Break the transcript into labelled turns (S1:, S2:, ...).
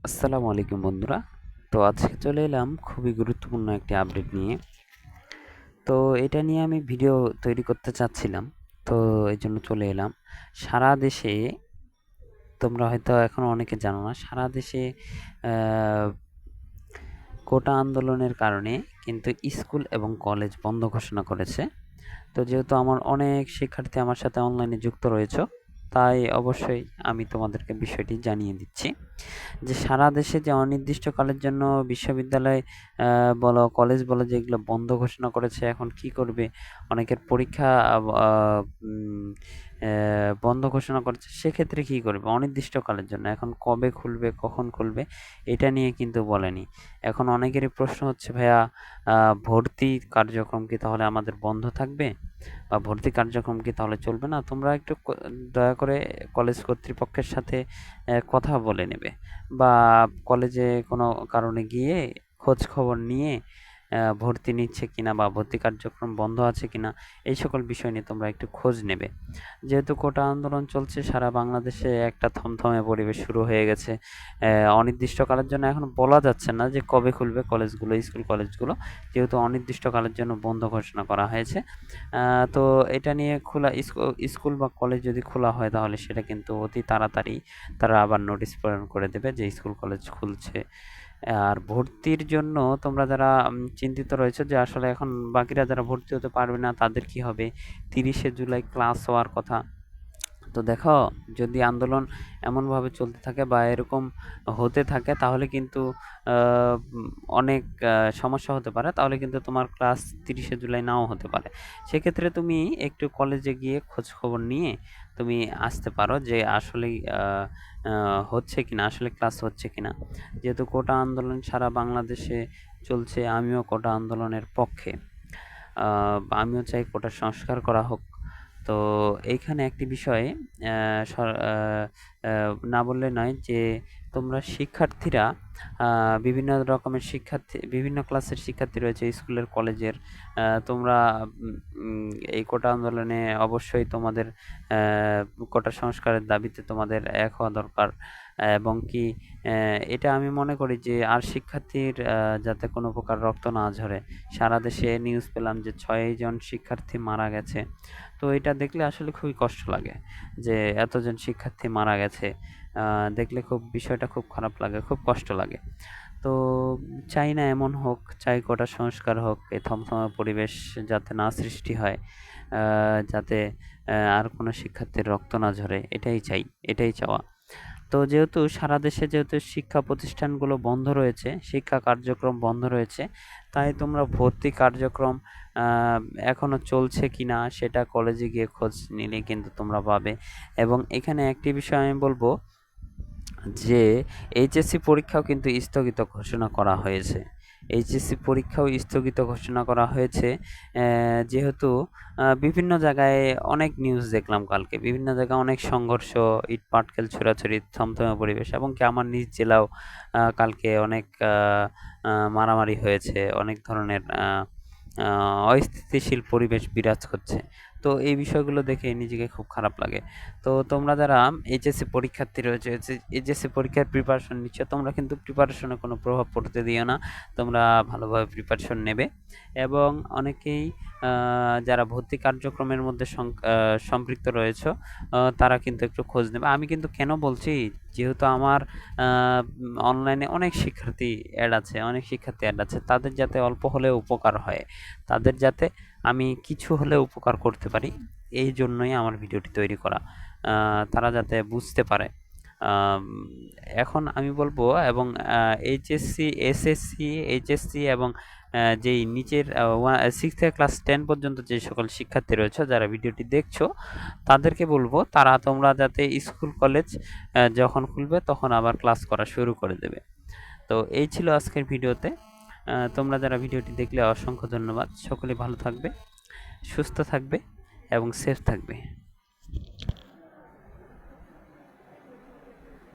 S1: আসসালামু আলাইকুম বন্ধুরা। তো আজকে চলে এলাম খুবই গুরুত্বপূর্ণ একটি আপডেট নিয়ে। তো এটা নিয়ে আমি ভিডিও তৈরি করতে চাচ্ছিলাম। তো এই জন্য চলে এলাম। সারা দেশে তোমরা হয়তো এখনো অনেকে জানো না, সারা দেশে কোটা আন্দোলনের কারণে কিন্তু স্কুল এবং কলেজ বন্ধ ঘোষণা করেছে। তো যেহেতু আমার অনেক শিক্ষার্থী আমার সাথে অনলাইনে যুক্ত রয়েছে, তাই অবশ্যই আমি তোমাদেরকে বিষয়টি জানিয়ে দিচ্ছি যে সারা দেশে যে অনির্দিষ্টকালের জন্য বিশ্ববিদ্যালয় বলো, কলেজ বলো, যেগুলো বন্ধ ঘোষণা করেছে, এখন কি করবে? অনেকের পরীক্ষা উম, বন্ধ ঘোষণা করেছে, সেক্ষেত্রে কি করবে? অনির্দিষ্টকালের জন্য। এখন কবে খুলবে, কখন খুলবে, এটা নিয়ে কিন্তু বলেনি। এখন অনেকেরই প্রশ্ন হচ্ছে, ভাইয়া ভর্তি কার্যক্রম কি তাহলে আমাদের বন্ধ থাকবে, বা ভর্তি কার্যক্রম কি তাহলে চলবে না? তোমরা একটু দয়া করে কলেজ কর্তৃপক্ষের সাথে কথা বলে নেবে, বা কলেজে কোনো কারণে গিয়ে খোঁজ খবর নিয়ে ভর্তি নিচ্ছে কিনা বা ভর্তি কার্যক্রম বন্ধ আছে কিনা, এই সকল বিষয় নিয়ে তোমরা একটু খোঁজ নেবে। যেহেতু কোটা আন্দোলন চলছে, সারা বাংলাদেশে একটা থমথমে পরিবেশ শুরু হয়ে গেছে। অনির্দিষ্টকালের জন্য এখন বলা যাচ্ছে না যে কবে খুলবে কলেজগুলো, স্কুল কলেজগুলো, যেহেতু অনির্দিষ্টকালের জন্য বন্ধ ঘোষণা করা হয়েছে। তো এটা নিয়ে খোলা স্কুল বা কলেজ যদি খোলা হয়, তাহলে সেটা কিন্তু অতি তাড়াতাড়ি তারা আবার নোটিশ প্রেরণ করে দেবে যে স্কুল কলেজ খুলছে। আর ভর্তির জন্য তোমরা যারা চিন্তিত রয়েছে যে আসলে এখন বাকিরা যারা ভর্তি হতে পারবে না, তাদের কি হবে? 30শে জুলাই ক্লাস হওয়ার কথা। তো দেখো, যদি আন্দোলন এমনভাবে চলতে থাকে বা এরকম হতে থাকে, তাহলে কিন্তু অনেক সমস্যা হতে পারে। তাহলে কিন্তু তোমার ক্লাস 30শে জুলাই নাও হতে পারে। সেক্ষেত্রে তুমি একটু কলেজে গিয়ে খোঁজ খবর নিয়ে তুমি আসতে পারো যে আসলেই হচ্ছে কিনা, আসলে ক্লাস হচ্ছে কিনা। যেহেতু কোটা আন্দোলন সারা বাংলাদেশে চলছে, আমিও কোটা আন্দোলনের পক্ষে। আমিও চাই কোটার সংস্কার করা হোক। তো এইখানে একটি বিষয় না বললে নয় যে তোমরা শিক্ষার্থীরা, বিভিন্ন রকমের শিক্ষার্থী, বিভিন্ন ক্লাসের শিক্ষার্থী রয়েছে, স্কুলের, কলেজের। তোমরা এই কোটা আন্দোলনে অবশ্যই তোমাদের কোটা সংস্কারের দাবিতে তোমাদের এক হওয়া দরকার। এবং কি এটা আমি মনে করি যে আর শিক্ষার্থীর যাতে কোনো প্রকার রক্ত না ঝরে। সারা দেশে নিউজ পেলাম যে 6 জন শিক্ষার্থী মারা গেছে। তো এটা দেখলে আসলে খুবই কষ্ট লাগে যে এতজন শিক্ষার্থী মারা গেছে। দেখলে খুব বিষয়টা খুব খারাপ লাগে, খুব কষ্ট লাগে। তো চাই না এমন হোক, চাই কোটা সংস্কার হোক, এই থমথমে পরিবেশ যাতে না সৃষ্টি হয়, যাতে আর কোনো শিক্ষার্থীর রক্ত না ঝরে, এটাই চাই, এটাই চাওয়া। তো যেহেতু সারা দেশে যেহেতু শিক্ষা প্রতিষ্ঠানগুলো বন্ধ রয়েছে, শিক্ষা কার্যক্রম বন্ধ রয়েছে, তাই তোমরা ভর্তি কার্যক্রম এখনো চলছে কিনা সেটা কলেজে গিয়ে খোঁজ নিলে কিন্তু তোমরা পাবে। এবং এখানে একটি বিষয় আমি বলবো যে এইচএসসি পরীক্ষাও কিন্তু স্থগিত ঘোষণা করা হয়েছে। এইচএসসি পরীক্ষাও স্থগিত ঘোষণা করা হয়েছে, যেহেতু বিভিন্ন জায়গায় অনেক নিউজ দেখলাম কালকে, বিভিন্ন জায়গায় অনেক সংঘর্ষ, ইট পাটকেল ছোড়াছুড়ি, থমথমে পরিবেশ, এবং কি আমার নিজ জেলাও কালকে অনেক মারামারি হয়েছে, অনেক ধরনের অস্থিতিশীল পরিবেশ বিরাজ করছে। তো এই বিষয়গুলো দেখে নিজেকে খুব খারাপ লাগে। তো তোমরা যারা এইচএসসি পরীক্ষার্থী রয়েছে, এইচএসসি পরীক্ষার প্রিপারেশন নিচ্ছ, তোমরা কিন্তু প্রিপারেশনে কোনো প্রভাব পড়তে দিও না। তোমরা ভালোভাবে প্রিপারেশন নেবে। এবং অনেকেই যারা ভর্তি কার্যক্রমের মধ্যে সম্পৃক্ত রয়েছে, তারা কিন্তু একটু খোঁজ নেবে। আমি কিন্তু কেন বলছি, যেহেতু আমার অনলাইনে অনেক শিক্ষার্থী অ্যাড আছে, তাদের যাতে অল্প হলেও উপকার হয়, তাদের যাতে আমি কিছু হলেও উপকার করতে পারি, এই জন্যই আমার ভিডিওটি তৈরি করা। তারা যাতে বুঝতে পারে। এখন আমি বলবো, এবং এইচএসসি, এসএসসি, এইচএসসি এবং যেই নিচের 6 থেকে ক্লাস 10 পর্যন্ত যে সকল শিক্ষার্থী রয়েছে, যারা ভিডিওটি দেখছো, তাদেরকে বলবো তারা তোমরা যাতে স্কুল কলেজ যখন খুলবে তখন আবার ক্লাস করা শুরু করে দেবে। তো এই ছিল আজকের ভিডিওতে। তোমরা যারা ভিডিওটি দেখলে অসংখ্য ধন্যবাদ। সকলে ভালো থাকবে, সুস্থ থাকবে এবং সেফ থাকবে।